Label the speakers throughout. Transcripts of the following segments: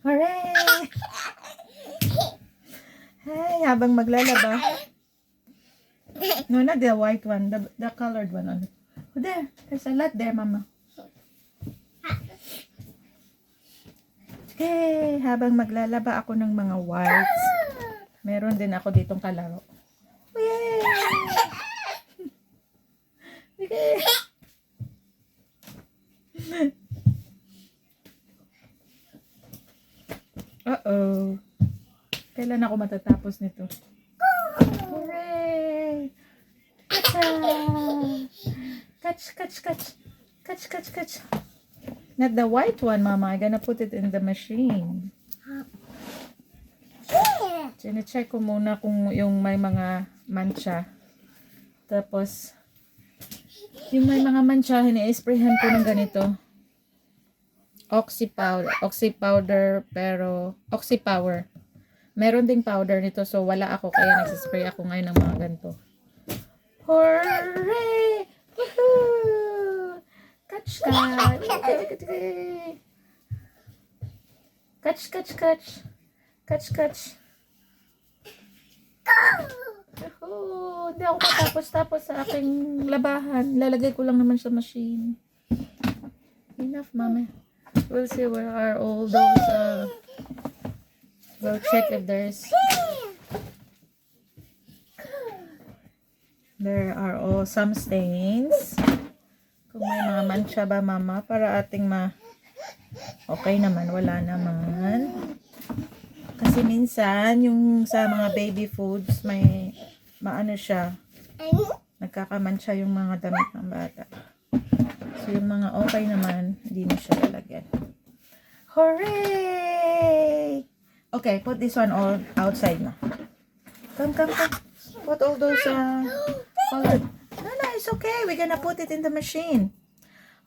Speaker 1: Hooray! Hey, habang maglalaba. No, not the white one. The colored one. Oh, there. There's a lot there, Mama. Hey, habang maglalaba ako ng mga whites, meron din ako ditong kalaro. Yay! Okay. Uh-oh. Kailan ako matatapos nito? Hooray! Catch! Catch, catch, catch. Catch, catch, catch. Not the white one, Mama. I'm gonna put it in the machine. Sine-check ko muna kung yung may mga mancha. Tapos, yung may mga mancha, ini-sprayhan ko ng ganito. Oxy powder, pero Oxy Power. Meron ding powder nito, so wala ako, kaya nagsispray ako ngayon ng mga ganito. Hooray! Woohoo! Catch, catch! Catch, catch, catch! Catch, catch! Oh, hindi ako matapos-tapos sa aking labahan. Lalagay ko lang naman sa machine. Enough, Mama. We'll see where are all those, we'll check if there are all some stains. Kung may mga mancha ba, Mama, para ating okay naman, wala naman. Kasi minsan, yung sa mga baby foods, may maano siya, nagkakamancha yung mga damit ng bata. So, yung mga okay naman, hindi na siya lalagyan. Hooray! Okay, put this one all outside na. Come. Put all those, colored. No, it's okay. We're gonna put it in the machine.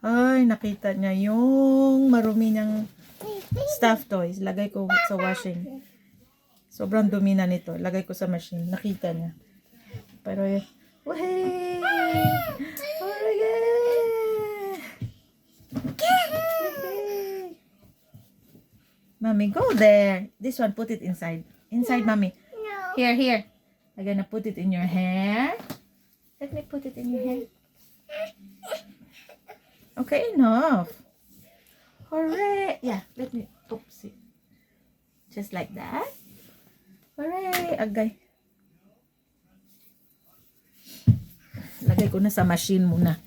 Speaker 1: Ay, nakita niya yung marumi niyang stuffed toys. Lagay ko sa washing. Sobrang dumi na nito. Lagay ko sa machine. Nakita niya. Pero, wahey! Hooray! Mommy, go there. This one, put it inside. Inside, Mommy.
Speaker 2: No.
Speaker 1: Here. I'm gonna put it in your hair. Let me put it in your hair. Okay, enough. Hooray! Yeah, let me, oops. Just like that. Hooray! Agay. Lagay ko na sa machine muna.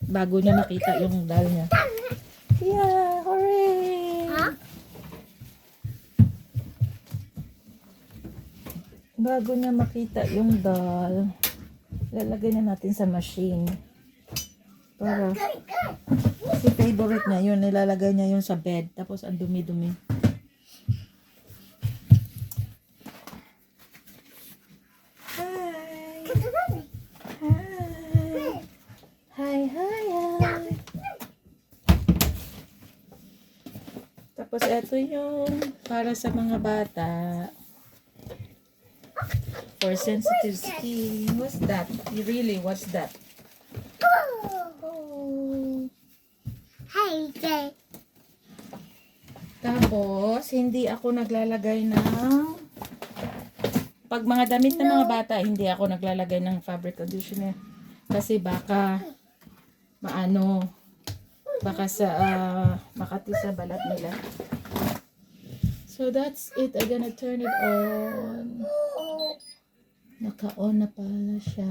Speaker 1: Bago niya makita yung dal niya. Yeah, hooray!
Speaker 2: Huh?
Speaker 1: Bago niya makita yung dal, lalagay na natin sa machine. Para, si favorite niya yun, nilalagay niya yun sa bed. Tapos, ang dumi-dumi. Hi. Tapos, ito yung para sa mga bata. For sensitive skin. What's that? What's that? Oh.
Speaker 2: Hey, Jay.
Speaker 1: Tapos, hindi ako naglalagay ng pag mga damit ng mga bata, hindi ako naglalagay ng fabric conditioner. Kasi baka makati sa balat nila. So, that's it. I'm gonna turn it on. Naka-on na pala siya.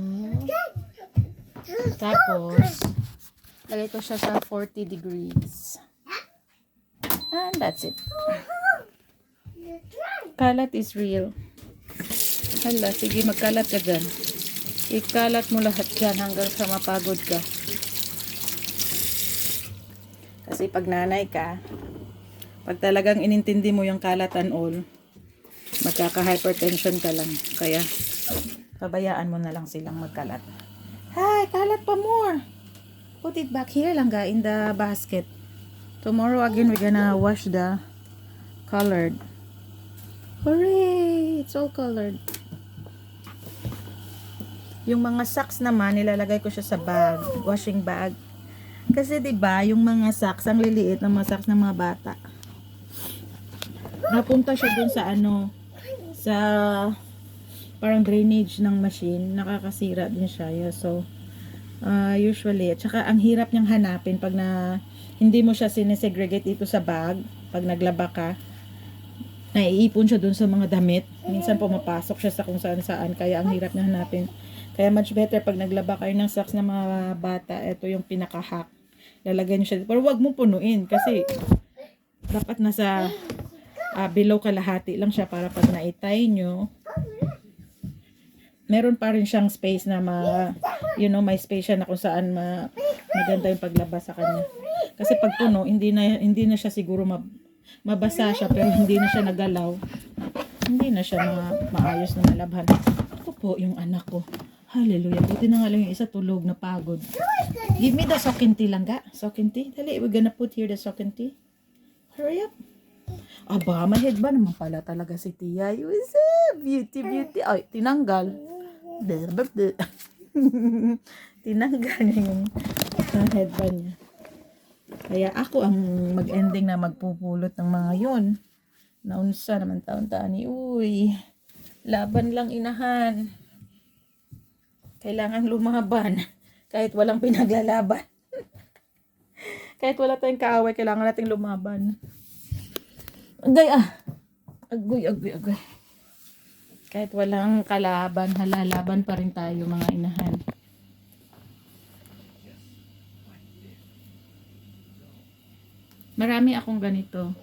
Speaker 1: Tapos, lagay ko siya sa 40 degrees. And that's it. Kalat is real. Hala, sige, magkalat ka dyan. Ikalat mo lahat dyan hanggang sa mapagod ka. Kasi pag nanay ka, pag talagang inintindi mo yung kalat and all, magkaka-hypertension ka lang. Kaya, pabayaan mo na lang silang magkalat. Hi, kalat pa more. Put it back here lang in the basket. Tomorrow again, we're gonna wash the colored. Hooray! It's all colored. Yung mga socks naman, nilalagay ko siya sa bag, washing bag. Kasi 'di ba, yung mga socks, ang liliit ng mga socks ng mga bata. napunta siya dun sa ano, sa parang drainage ng machine. Nakakasira din siya. Yeah, so, usually, at saka ang hirap niyang hanapin pag na hindi mo siya sinesegregate dito sa bag, pag naglaba ka, naiipon siya dun sa mga damit. Minsan pumapasok siya sa kung saan saan, kaya ang hirap niya hanapin. Kaya much better pag naglaba kayo ng socks ng mga bata, ito yung pinaka-hack. Lalagay niyo siya. Pero wag mo punuin kasi dapat nasa below kalahati lang siya para pag naitay nyo, meron pa rin siyang space na may space siya na kung saan maganda yung paglaba sa kanya. Kasi pag puno, hindi na siya siguro mabasa siya pero hindi na siya nagalaw. Hindi na siya maayos na malabhan. Ito po yung anak ko. Hallelujah. Buti na nga lang yung isa tulog na pagod. Give me the sock and tea lang ga. Sock and tea. Dali, we're gonna put here the sock and tea. Hurry up. Aba, ma-head ba naman pala talaga si Tia? You is beauty. Ay, tinanggal. Tinanggal niya yung headband niya. Kaya ako ang mag-ending na magpupulot ng mga yun. Naunsa naman taon-taon ni uy. Laban lang inahan. Kailangan lumaban. Kahit walang pinaglalaban. Kahit wala tayong kaaway, kailangan nating lumaban. Agay Agoy. Kahit walang kalaban, halalaban pa rin tayo mga inahan. Marami akong ganito.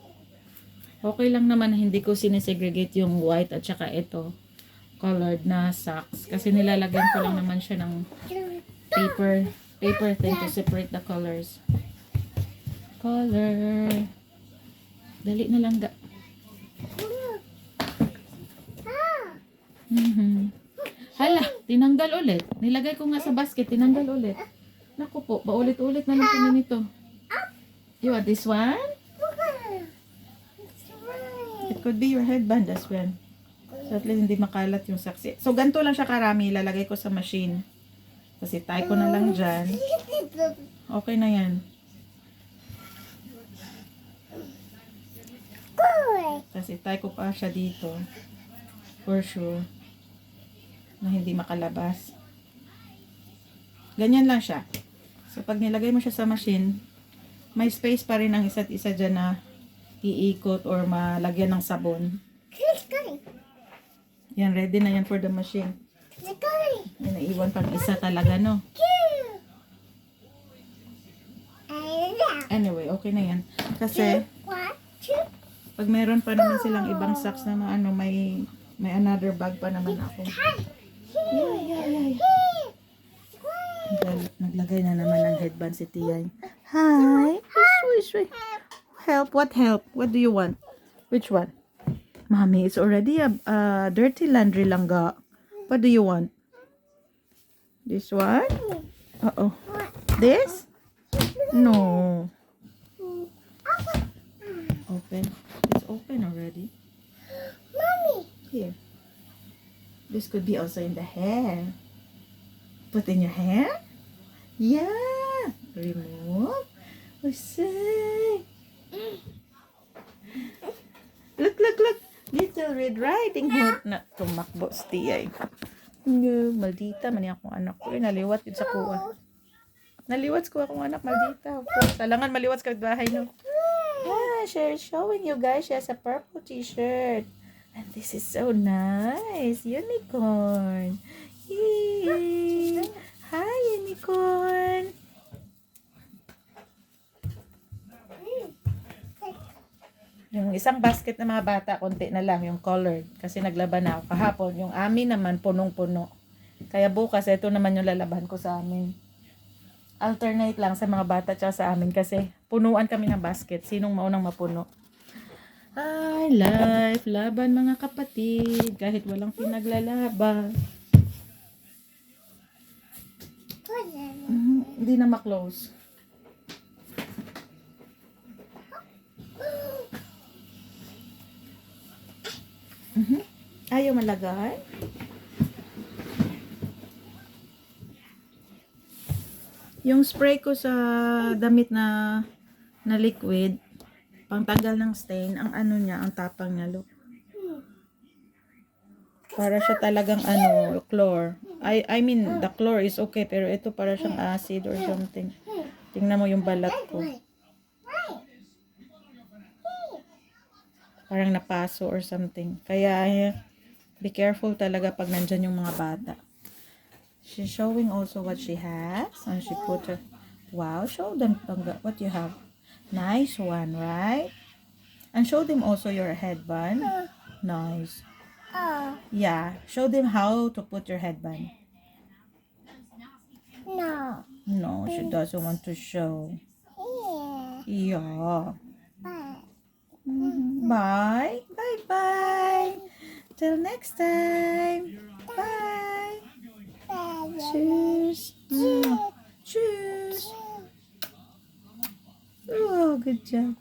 Speaker 1: Okay lang naman na hindi ko sinesegregate yung white at saka ito colored na socks. Kasi nilalagyan ko lang naman siya ng paper thing to separate the colors. Color. Dali na lang ga. Hala, tinanggal ulit. Nilagay ko nga sa basket, tinanggal ulit. Naku po, paulit-ulit na lang kami nito. You want this one? It could be your headband as well. So at least hindi makalat yung saksi. So ganito lang siya karami, ilalagay ko sa machine. Kasi tie ko na lang dyan. Okay na yan. Kasi tie ko pa siya dito. For sure. Na hindi makalabas. Ganyan lang siya. So pag nilagay mo siya sa machine, may space pa rin ang isa't isa dyan na iikot or malagyan ng sabon. Yan, ready na yan for the machine. Yan, naiwan pang isa talaga, no? Anyway, okay na yan. Kasi, pag meron pa naman silang ibang socks na may another bag pa naman ako. Yeah. Naglagay na naman ng headband si Tia. Hi. Sweet. Help? What help? What do you want? Which one? Mommy, it's already a dirty laundry lang ga. What do you want? This one? Uh-oh. This? No. Open. It's open already.
Speaker 2: Mommy.
Speaker 1: Here. This could be also in the hair. Put in your hair? Yeah. Remove. Say. Look. Little Red Riding Hood na tumakbo si Tia. Maldita man yung akong anak ko. Naliwat yun sa kuha. Naliwat ko akong anak, maldita. Salangan maliwat sa bahay, no? Yeah, she's showing you guys. She has a purple t-shirt. And this is so nice. Unicorn. Yay. Hi, unicorn. Yung isang basket ng mga bata, konti na lang, yung colored. Kasi naglaban na ako kahapon. Yung amin naman, punong-puno. Kaya bukas, ito naman yung lalaban ko sa amin. Alternate lang sa mga bata tsaka sa amin kasi punuan kami ng basket. Sinong maunang mapuno? Ay, life, laban mga kapatid. Kahit walang pinaglalaban. Hindi na ma-close. Ayaw malagay? Yung spray ko sa damit na liquid, Pangtanggal ng stain, ang ano niya, ang tapang niya, look. Para siya talagang chlor. I mean, the chlor is okay, pero ito para siyang acid or something. Tingnan mo yung balat ko. Parang napaso or something. Kaya, be careful talaga pag nandyan yung mga bata. She's showing also what she has. And she put her, wow, show them what you have. Nice one, right? And show them also your headband. Nice. Yeah, show them how to put your headband.
Speaker 2: No.
Speaker 1: No, she doesn't want to show.
Speaker 2: Yeah.
Speaker 1: Yeah.
Speaker 2: Bye.
Speaker 1: Bye. Bye-bye. Till next time. Bye.
Speaker 2: Bye.
Speaker 1: Cheers. Cheers. Oh, good job.